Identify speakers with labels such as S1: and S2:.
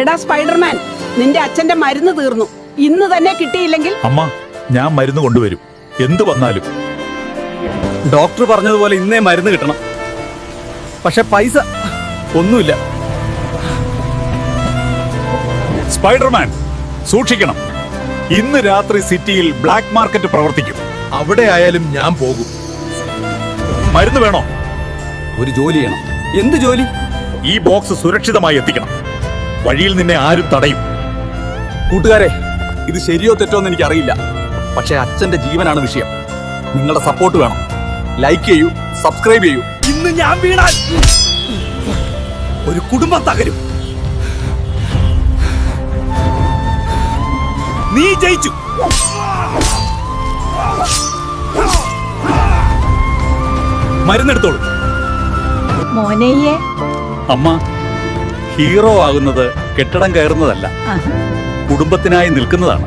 S1: എടാ സ്പൈഡർമാൻ, നിന്റെ അച്ഛന്റെ മരുന്ന് തീർന്നു. ഇന്ന് തന്നെ കിട്ടിയില്ലെങ്കിൽ
S2: അമ്മ, ഞാൻ മരുന്ന് കൊണ്ടുവരും, എന്തു വന്നാലും.
S3: ഡോക്ടർ പറഞ്ഞതുപോലെ ഇന്നേ മരുന്ന് കിട്ടണം. പക്ഷെ പൈസ ഒന്നുമില്ല.
S2: സ്പൈഡർമാൻ, സൂക്ഷിക്കണം. ഇന്ന് രാത്രി സിറ്റിയിൽ ബ്ലാക്ക് മാർക്കറ്റ് പ്രവർത്തിക്കും.
S4: അവിടെ ആയാലും ഞാൻ പോകും.
S2: മരുന്ന് വേണോ?
S3: ഒരു ജോലി ചെയ്യണം. എന്ത് ജോലി?
S2: ഈ ബോക്സ് സുരക്ഷിതമായി എത്തിക്കണം. വഴിയിൽ നിന്നെ ആരും തടയും.
S3: കൂട്ടുകാരെ, ഇത് ശരിയോ തെറ്റോ എന്ന് എനിക്കറിയില്ല. പക്ഷെ അച്ഛന്റെ ജീവനാണ് വിഷയം. നിങ്ങളുടെ സപ്പോർട്ട് വേണം. ലൈക്ക് ചെയ്യൂ, സബ്സ്ക്രൈബ് ചെയ്യൂ. ഇന്ന് ഞാൻ വീണാൽ ഒരു കുടുംബം തകരും. നീ ജയിച്ചു. മരുന്നെടുത്തോളൂ.
S5: മോനെയ്യേ,
S2: അമ്മ, ഹീറോ ആകുന്നത് കെട്ടിടം കയറുന്നതല്ല, കുടുംബത്തിനായി നിൽക്കുന്നതാണ്.